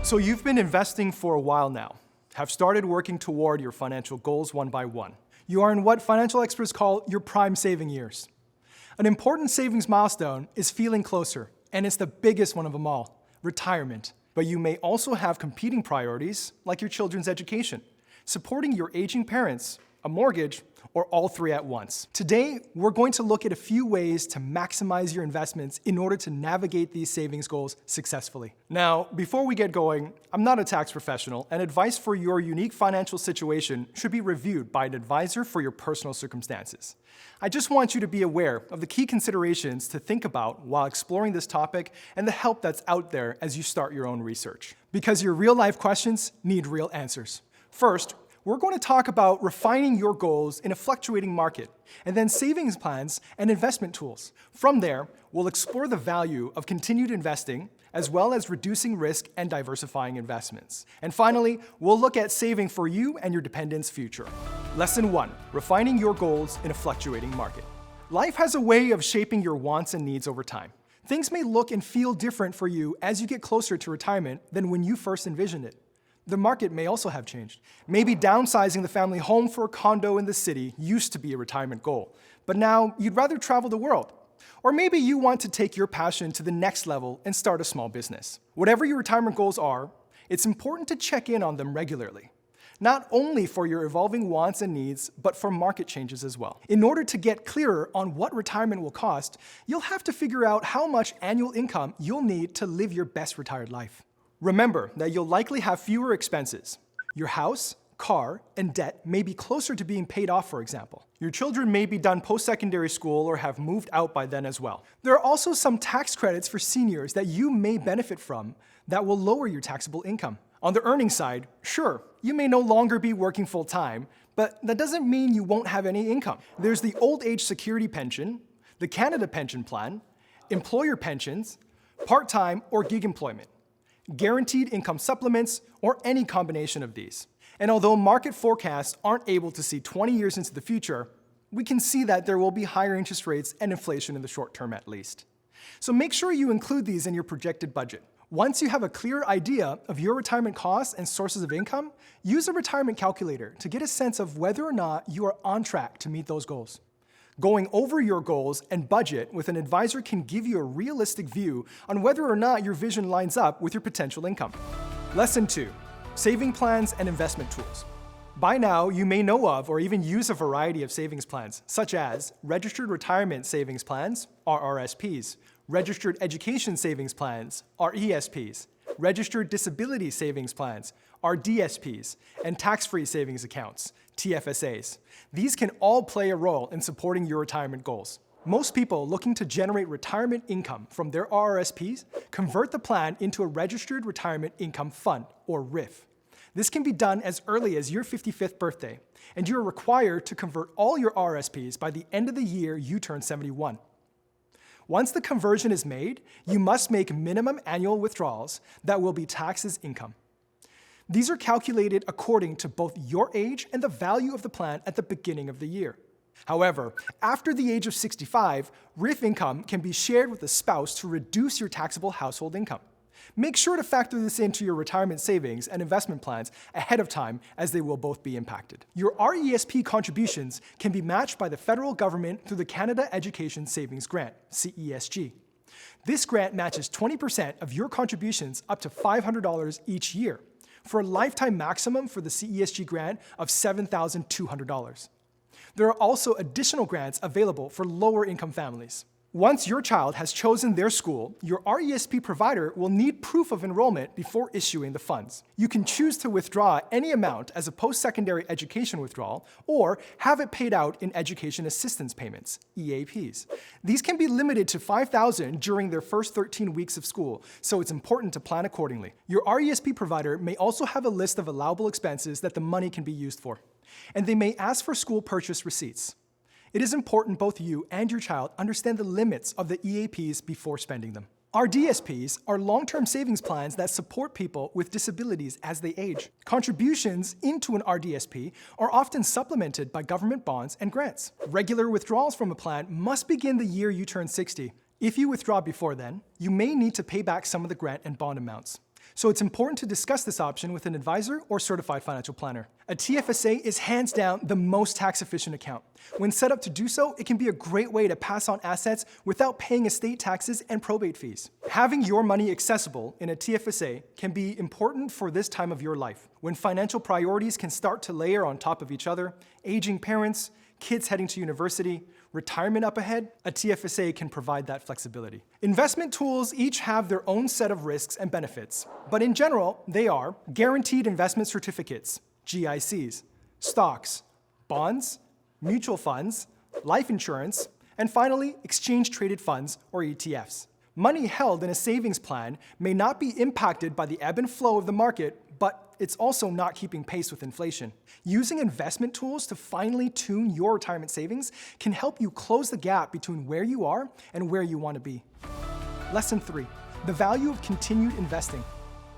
So you've been investing for a while now, have started working toward your financial goals one by one. You are in what financial experts call your prime saving years. An important savings milestone is feeling closer, and it's the biggest one of them all, retirement. But you may also have competing priorities, like your children's education, supporting your aging parents, a mortgage, or all three at once. Today, we're going to look at a few ways to maximize your investments in order to navigate these savings goals successfully. Now, before we get going, I'm not a tax professional, and advice for your unique financial situation should be reviewed by an advisor for your personal circumstances. I just want you to be aware of the key considerations to think about while exploring this topic and the help that's out there as you start your own research. Because your real-life questions need real answers. First, we're going to talk about refining your goals in a fluctuating market, and then savings plans and investment tools. From there, we'll explore the value of continued investing, as well as reducing risk and diversifying investments. And finally, we'll look at saving for you and your dependents' future. Lesson 1, refining your goals in a fluctuating market. Life has a way of shaping your wants and needs over time. Things may look and feel different for you as you get closer to retirement than when you first envisioned it. The market may also have changed. Maybe downsizing the family home for a condo in the city used to be a retirement goal, but now you'd rather travel the world. Or maybe you want to take your passion to the next level and start a small business. Whatever your retirement goals are, it's important to check in on them regularly. Not only for your evolving wants and needs, but for market changes as well. In order to get clearer on what retirement will cost, you'll have to figure out how much annual income you'll need to live your best retired life. Remember that you'll likely have fewer expenses. Your house, car, and debt may be closer to being paid off, for example. Your children may be done post-secondary school or have moved out by then as well. There are also some tax credits for seniors that you may benefit from that will lower your taxable income. On the earning side, sure, you may no longer be working full-time, but that doesn't mean you won't have any income. There's the Old Age Security Pension, the Canada Pension Plan, employer pensions, part-time or gig employment, guaranteed income supplements, or any combination of these. And although market forecasts aren't able to see 20 years into the future, we can see that there will be higher interest rates and inflation in the short term at least. So make sure you include these in your projected budget. Once you have a clear idea of your retirement costs and sources of income, use a retirement calculator to get a sense of whether or not you are on track to meet those goals. Going over your goals and budget with an advisor can give you a realistic view on whether or not your vision lines up with your potential income. Lesson 2, saving plans and investment tools. By now, you may know of or even use a variety of savings plans, such as Registered Retirement Savings Plans, RRSPs, Registered Education Savings Plans, RESPs, Registered Disability Savings Plans, RDSPs, and Tax-Free Savings Accounts, TFSAs. These can all play a role in supporting your retirement goals. Most people looking to generate retirement income from their RRSPs convert the plan into a Registered Retirement Income Fund, or RIF. This can be done as early as your 55th birthday, and you are required to convert all your RRSPs by the end of the year you turn 71. Once the conversion is made, you must make minimum annual withdrawals that will be taxed as income. These are calculated according to both your age and the value of the plan at the beginning of the year. However, after the age of 65, RIF income can be shared with a spouse to reduce your taxable household income. Make sure to factor this into your retirement savings and investment plans ahead of time, as they will both be impacted. Your RESP contributions can be matched by the federal government through the Canada Education Savings Grant, CESG. This grant matches 20% of your contributions up to $500 each year, for a lifetime maximum for the CESG grant of $7,200. There are also additional grants available for lower income families. Once your child has chosen their school, your RESP provider will need proof of enrollment before issuing the funds. You can choose to withdraw any amount as a post-secondary education withdrawal or have it paid out in education assistance payments, EAPs. These can be limited to $5,000 during their first 13 weeks of school, so it's important to plan accordingly. Your RESP provider may also have a list of allowable expenses that the money can be used for, and they may ask for school purchase receipts. It is important both you and your child understand the limits of the EAPs before spending them. RDSPs are long-term savings plans that support people with disabilities as they age. Contributions into an RDSP are often supplemented by government bonds and grants. Regular withdrawals from a plan must begin the year you turn 60. If you withdraw before then, you may need to pay back some of the grant and bond amounts. So it's important to discuss this option with an advisor or certified financial planner. A TFSA is hands down the most tax-efficient account. When set up to do so, it can be a great way to pass on assets without paying estate taxes and probate fees. Having your money accessible in a TFSA can be important for this time of your life, when financial priorities can start to layer on top of each other, aging parents, kids heading to university, retirement up ahead. A TFSA can provide that flexibility. Investment tools each have their own set of risks and benefits, but in general, they are guaranteed investment certificates, GICs, stocks, bonds, mutual funds, life insurance, and finally, exchange-traded funds, or ETFs. Money held in a savings plan may not be impacted by the ebb and flow of the market, but it's also not keeping pace with inflation. Using investment tools to finely tune your retirement savings can help you close the gap between where you are and where you want to be. Lesson 3, the value of continued investing.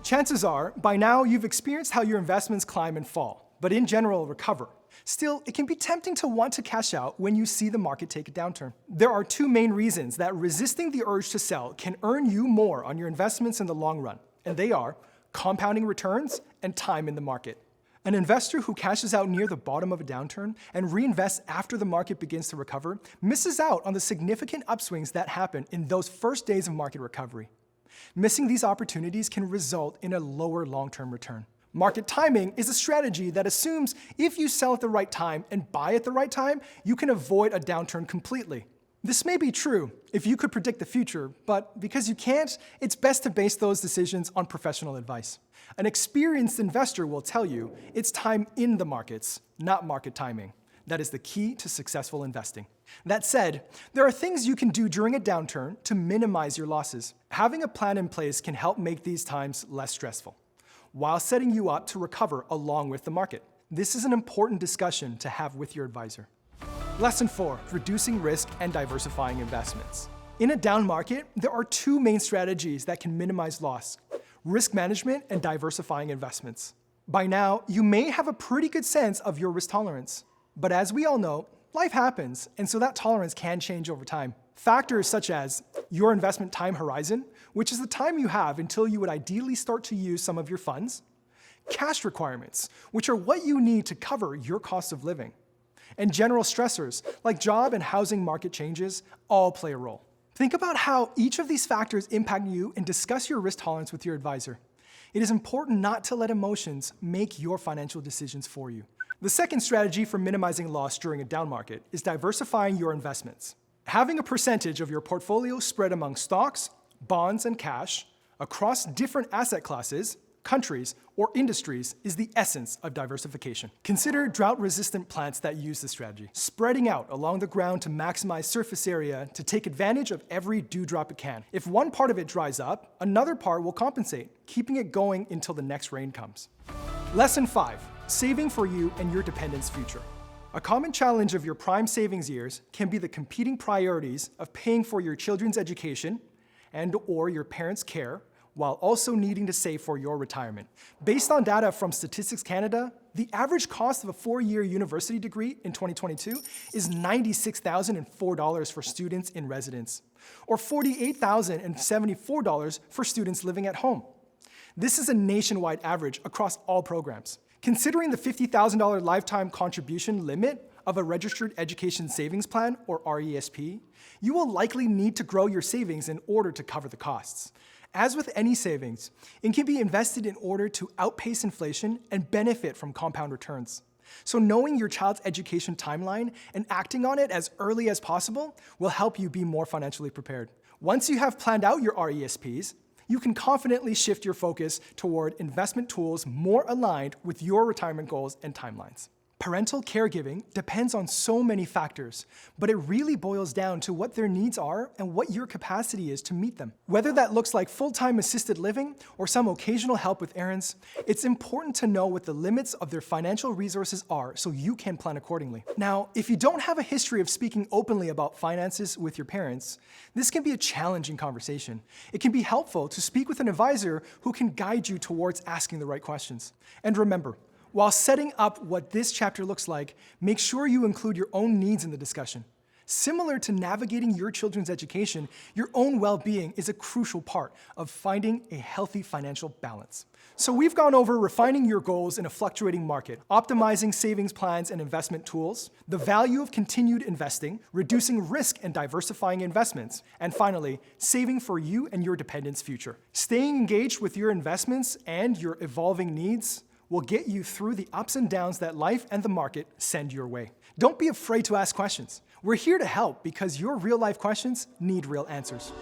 Chances are, by now you've experienced how your investments climb and fall, but in general recover. Still, it can be tempting to want to cash out when you see the market take a downturn. There are two main reasons that resisting the urge to sell can earn you more on your investments in the long run, and they are compounding returns and time in the market. An investor who cashes out near the bottom of a downturn and reinvests after the market begins to recover misses out on the significant upswings that happen in those first days of market recovery. Missing these opportunities can result in a lower long-term return. Market timing is a strategy that assumes if you sell at the right time and buy at the right time, you can avoid a downturn completely. This may be true if you could predict the future, but because you can't, it's best to base those decisions on professional advice. An experienced investor will tell you it's time in the markets, not market timing. That is the key to successful investing. That said, there are things you can do during a downturn to minimize your losses. Having a plan in place can help make these times less stressful, while setting you up to recover along with the market. This is an important discussion to have with your advisor. Lesson 4, reducing risk and diversifying investments. In a down market, there are two main strategies that can minimize loss: risk management and diversifying investments. By now, you may have a pretty good sense of your risk tolerance, but as we all know, life happens, and so that tolerance can change over time. Factors such as your investment time horizon, which is the time you have until you would ideally start to use some of your funds, cash requirements, which are what you need to cover your cost of living, and general stressors like job and housing market changes all play a role. Think about how each of these factors impact you and discuss your risk tolerance with your advisor. It is important not to let emotions make your financial decisions for you. The second strategy for minimizing loss during a down market is diversifying your investments. Having a percentage of your portfolio spread among stocks, bonds, and cash across different asset classes, countries, or industries is the essence of diversification. Consider drought-resistant plants that use this strategy, spreading out along the ground to maximize surface area to take advantage of every dewdrop it can. If one part of it dries up, another part will compensate, keeping it going until the next rain comes. Lesson 5, saving for you and your dependents' future. A common challenge of your prime savings years can be the competing priorities of paying for your children's education and/or your parents' care, while also needing to save for your retirement. Based on data from Statistics Canada, the average cost of a 4-year university degree in 2022 is $96,004 for students in residence, or $48,074 for students living at home. This is a nationwide average across all programs. Considering the $50,000 lifetime contribution limit of a registered education savings plan, or RESP, you will likely need to grow your savings in order to cover the costs. As with any savings, it can be invested in order to outpace inflation and benefit from compound returns. So knowing your child's education timeline and acting on it as early as possible will help you be more financially prepared. Once you have planned out your RESPs, you can confidently shift your focus toward investment tools more aligned with your retirement goals and timelines. Parental caregiving depends on so many factors, but it really boils down to what their needs are and what your capacity is to meet them. Whether that looks like full-time assisted living or some occasional help with errands, it's important to know what the limits of their financial resources are so you can plan accordingly. Now, if you don't have a history of speaking openly about finances with your parents, this can be a challenging conversation. It can be helpful to speak with an advisor who can guide you towards asking the right questions. And remember, while setting up what this chapter looks like, make sure you include your own needs in the discussion. Similar to navigating your children's education, your own well-being is a crucial part of finding a healthy financial balance. So we've gone over refining your goals in a fluctuating market, optimizing savings plans and investment tools, the value of continued investing, reducing risk and diversifying investments, and finally, saving for you and your dependents' future. Staying engaged with your investments and your evolving needs will get you through the ups and downs that life and the market send your way. Don't be afraid to ask questions. We're here to help because your real-life questions need real answers.